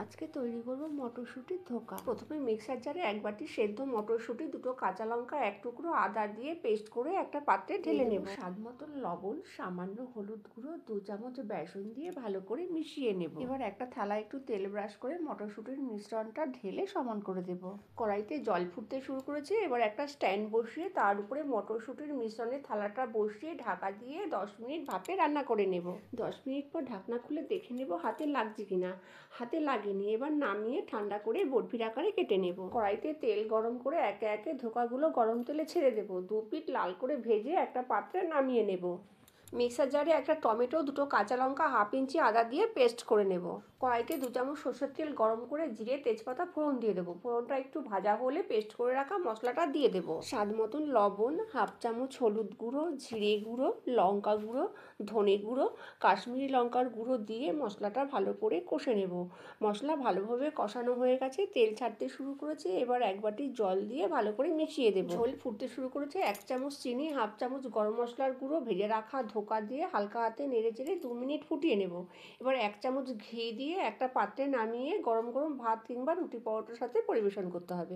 আজকে তৈরি করব মটরশুঁটির ধোকা। প্রথমে মিক্সার জারে এক বাটি সেদ্ধ মটরশুঁটি, দুটো কাঁচা লঙ্কা, এক টুকরো আদা দিয়ে পেস্ট করে একটা পাত্রে ঢেলে নেব। স্বাদ মতন লবণ, সামান্য হলুদ গুঁড়ো, 2 চামচ বেসন দিয়ে ভালো করে মিশিয়ে নেব। এবার একটা থালায় একটু তেল ব্রাশ করে মটরশুঁটির মিশ্রণটা ঢেলে সমান করে দেব। কড়াইতে জল ফুটতে শুরু করেছে। এবার একটা স্ট্যান্ড বসিয়ে তার উপরে মটরশুঁটির মিশ্রণের থালাটা বসিয়ে ঢাকা দিয়ে 10 মিনিট ভাপে রান্না করে নেব। 10 মিনিট পর ঢাকনা খুলে দেখে নেব হাতে লাগছে কিনা। হাতে লাগেনি। এবার নামিয়ে ঠান্ডা করে বরফির আকারে কেটে নেব। কড়াইতে তেল গরম করে একে একে ধোকাগুলো গরম তেলে ছেড়ে দেব। 2 পিঠ লাল করে ভেজে একটা পাত্রে নামিয়ে নেব। মিক্সার জারে একটা টমেটো, 2টো কাঁচা লঙ্কা, হাফ ইঞ্চি আদা দিয়ে পেস্ট করে নেব। কড়াইতে 2 চামচ সরষের তেল গরম করে জিরে, তেজপাতা ফোড়ন দিয়ে দেবো। ফোড়নটা একটু ভাজা হলে পেস্ট করে রাখা মশলাটা দিয়ে দেবো। স্বাদ মতন লবণ, হাফ চামচ হলুদ গুঁড়ো, জিরে গুঁড়ো, লঙ্কা গুঁড়ো, ধনে গুঁড়ো, কাশ্মীরি লঙ্কার গুঁড়ো দিয়ে মশলাটা ভালো করে কষে নেব। মশলা ভালোভাবে কষানো হয়ে গেছে, তেল ছাড়তে শুরু করেছে। এবার এক বাটি জল দিয়ে ভালো করে মিশিয়ে দেবো। ঝোল ফুটতে শুরু করেছে। 1 চামচ চিনি, হাফ চামচ গরম মশলার গুঁড়ো, ভেজে রাখা ধোকা দিয়ে হালকা হাতে নেড়ে চেড়ে 2 মিনিট ফুটিয়ে নেব। এবার 1 চামচ ঘি দিয়ে একটা পাত্রে নামিয়ে গরম গরম ভাত কিংবা রুটি পরোটার সাথে পরিবেশন করতে হবে।